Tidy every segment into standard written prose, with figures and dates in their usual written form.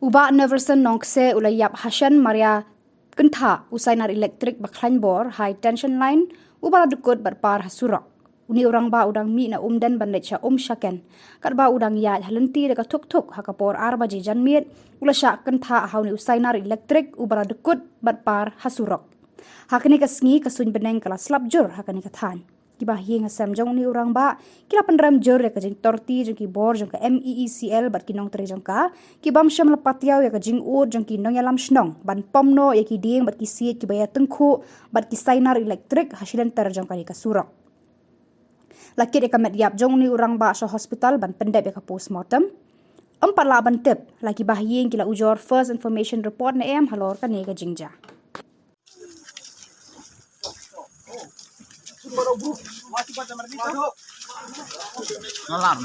Uba Neverson Nongse ulayap Hashan Maria Kentha usainar elektrik baklan bor high tension line ubala dukut berpar hasurok. Uni orang ba udang mi na umdan banlecha shaken. Kat ba udang ya halenti deka tuk hakapor arba jijan miet ulasha kentha hauni usainar elektrik ubala dukut berpar hasurok. Hakani kasngi kasun beneng kala slap jur hakani kathan. Kibah yeng asam jong ni orang ba kila penderam jor ya kajing torti jong ki bor jong ka MEECL bat kinong tere jong ka kibam syam lepat yaw ya kajing ud jong ki nong yalam shnong ban pomno ya ki dieng bat ki siet ki baya tengku bat ki sainar elektrik hasilan ter jong ka ni kasurok. Lakit ya kamet yap jong ni orang ba so hospital ban pendep ya ka postmortem. Empat laban tip lagi bah yeng kila ujor first information report na em halor ka ni kajing ja. Alarm.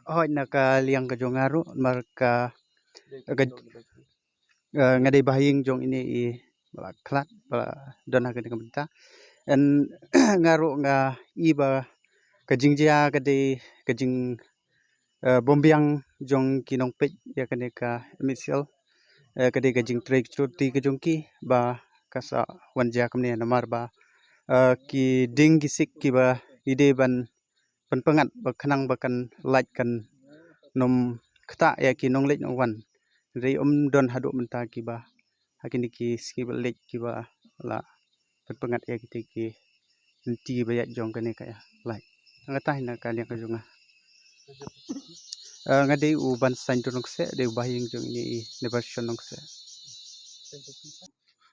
Hoy naka liang ka jong aru marka ngadai bahing jong ini i bala klat bala dona ka kamta en ngaru nga iba ka jingjia ka de ka jing bombiang jong kinong pet ya ka ne ka misel ka de ka jing trek chuti ka jong ki ba kasa wanja kamne namar ba ki ding gisik ki ba ide ban penpengat bakhanang bakan like kan nom kta ya ki nong lek wan rei don hadu menta ki ba hakini ki ski ba lek ki ba la penpengat ya ki ti ba ya jong kane ka ya like ngata hina ka liang ka jonga ngade u ban sain tu nokse de bahing jong ini ne version nokse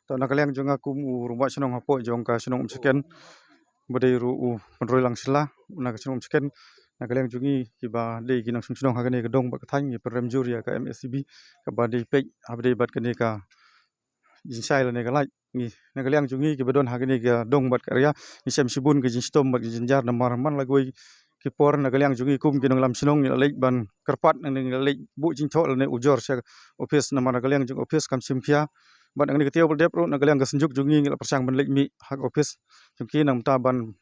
to nakaliang jonga kum rumba senong hapo jong ka senong seken badai ru penroi langsila una ka senong seken nakaliang jungi kiba dei kinang senong hagane ka dong ba ka thang ni prem juria ka MSCB ka ba dei pe abdei bat ka ne ka jinsai la ne ka lai ni nakaliang jungi kiba don hagane ka dong bat ka ya ni sem sibun ka jinstom bat jinjar na marman lagoi ki por nakaliang jungi kum kinang lam senong ni lek ban kerpat ni lek bu jincho ne ujor sya office na nakaliang jung office kam simkia ban angni ketiau berdep ro nakaliang ka senjuk jungi ngila persang ban lek mi hak office jungki nam ta ban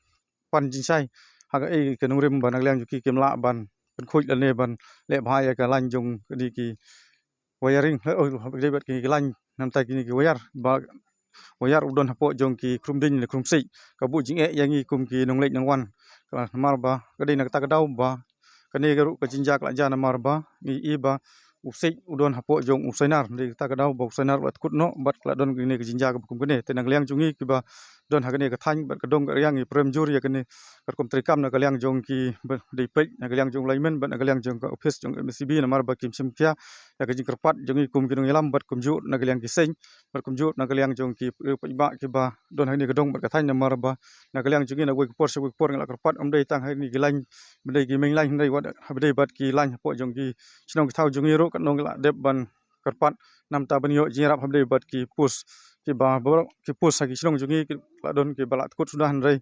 pan jinsai hak ke nungrim ban nakaliang jungki kemla ban pen khuj la ne ban le bhai ka lan jung di ki wiring debat ki lan nam ta ki wire ba wire udon hapo jong ki krumding le krumsi ka bu jing yangi kum ki nong lek nang wan kala mar ba ka dei nak ta ka dau ba ka ne garu ka jinjak la jana mar ba ni iba usai udon hapo jong usainar di ta ka dau ba usainar wat kutno bat la don ni ka jinjak kum kene tenang liang jungi ki ba don hagane ka thang bat ka dong ka yang i prem jur ya kene kat kum trikam na ka liang jong ki dei pe na ka liang jong laimen bat na ka liang jong ka office jong MCB na mar ba kim sim kya ya ka jing kerpat jong i kum ki nong ilam bat kum jur na ka liang ki seng bat kum jur na ka liang jong ki ba ki ba don hagane ka dong bat ka thang na mar ba na ka liang jungi na wei por se wei por ngala kerpat om dei tang hagani ki lain dei ki meng lain dei wat dei bat ki lain hapo jong ki sinong ki thau jong i ro kat nong la dep ban kerpat nam ta ban yo jirap hamdei bat ki pus ki ba bor ki pus ha ki sinong jungi ki don ki balat kut sudah rei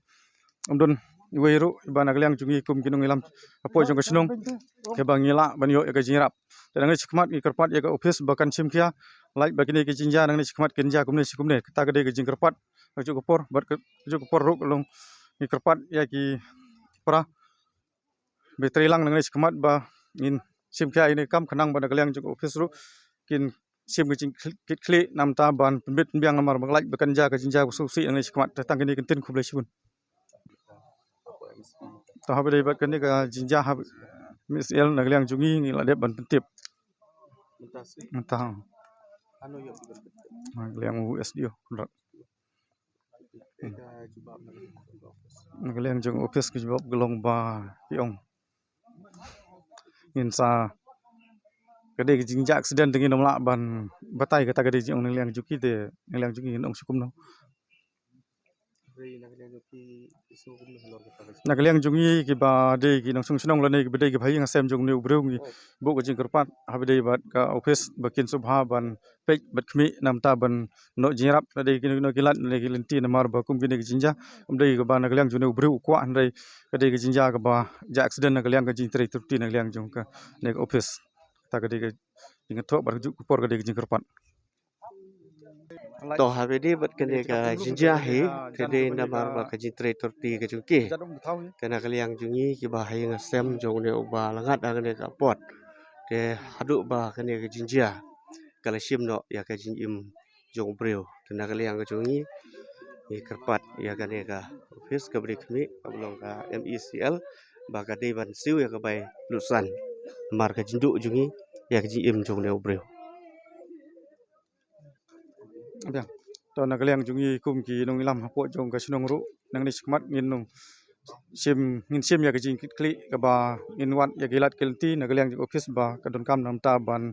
don weru ba nakaliang jungi kum kinong ilam apo jong ka sinong ke ba ngila ban yo ka jirap dan ngi sikmat ki kerpat ya ka office bakan simkia like bakini ki jinja nang ni sikmat kinja kumne sikumne ta ka de ki jing kerpat ka ju por bat ka ju por ro long ki kerpat ya ki pra betri lang nang ni sikmat ba in simkia ini kam khanang ba nakaliang jong office ru kin sim ke kit kli nam ta ban pembit biang amar banglai bekan ja ka jinja ku susi ngai sikmat tang kini kentin ku blai sibun to habe dei bat kani ka jinja ha misel nakaliang jungi ni la dep ban pentip ta nakaliang USD nakaliang jong office ki job gelong ba kiong insa kade ki jinja accident dengan nomla ban batai kata kade jong nang liang juki de nang liang juki nong sukum no Nagaliang jungi ki ba de ki nang sung sunong lane ki bede ki bhai nga sem jong ne ubreu ngi bo ko jing kerpat habde bat ka office bakin subha ban pej bat khmi nam ta ban no jingrap de ki no kilat ne ki lenti na mar ba kum ki ne ki jinja umde ki ba nagaliang june ubreu kwa andai ka de ki jinja ka ba ja accident nagaliang ka jing tre turti nagaliang jong ka ne office ta ka de ki jing thok bar ju por ka de ki jing kerpat to habedi bat kene ka jinja he tede namar ba ka jitre torti ka jungki kana kaliang jungi ki ba hai nga sem jong ne ba langat agane ka pot te hadu ba kene ka jinja kala sim no ya ka jinjim jong breu tena kaliang ka jungi ni kerpat ya kane ka office ka bri khmi ablong ka MECL ba ka devan siu ya ka bai lusan mar ka jindu jungi ya ka jinjim jong ne breu Biang to nagaliang jungi kum ki nong ilam hapo jong ka sinong ru nang ni skmat ngin nong sim ya ka jing kli ka ba in wat ya gilat kelti nagaliang jing office ba ka don kam nam ta ban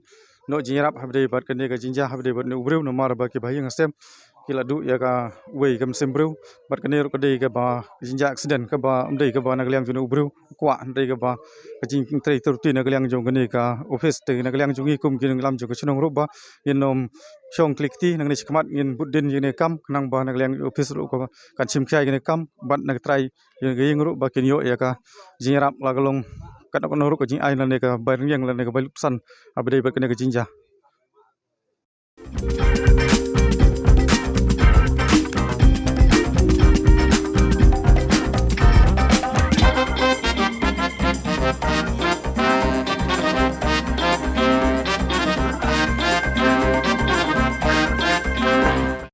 no jingrap habde bat ka ne ka jinja habde bat ne ubreu no mar ba ki bhai nga sem kila du ya ka wei kam sem breu bat ka ne ru ka de ka ba jinja accident ka ba umdei ka ba nagaliang june ubreu kwa ndei ka ba ka jing trei turti nagaliang jong ka ne ka office te nagaliang jungi kum ki nong lam jong ka sinong ru ba in nom shong klik ti nang ni skmat ngin budin yene kam nang ba nagaliang office ru ko kan sim khai yene kam bat nag trai yene ging ru ba kin yo ya ka jingrap la galong kat no ru ko jing ai la ne ka bai riang la ne ka bai lupsan abdei ba ka ne ka jinja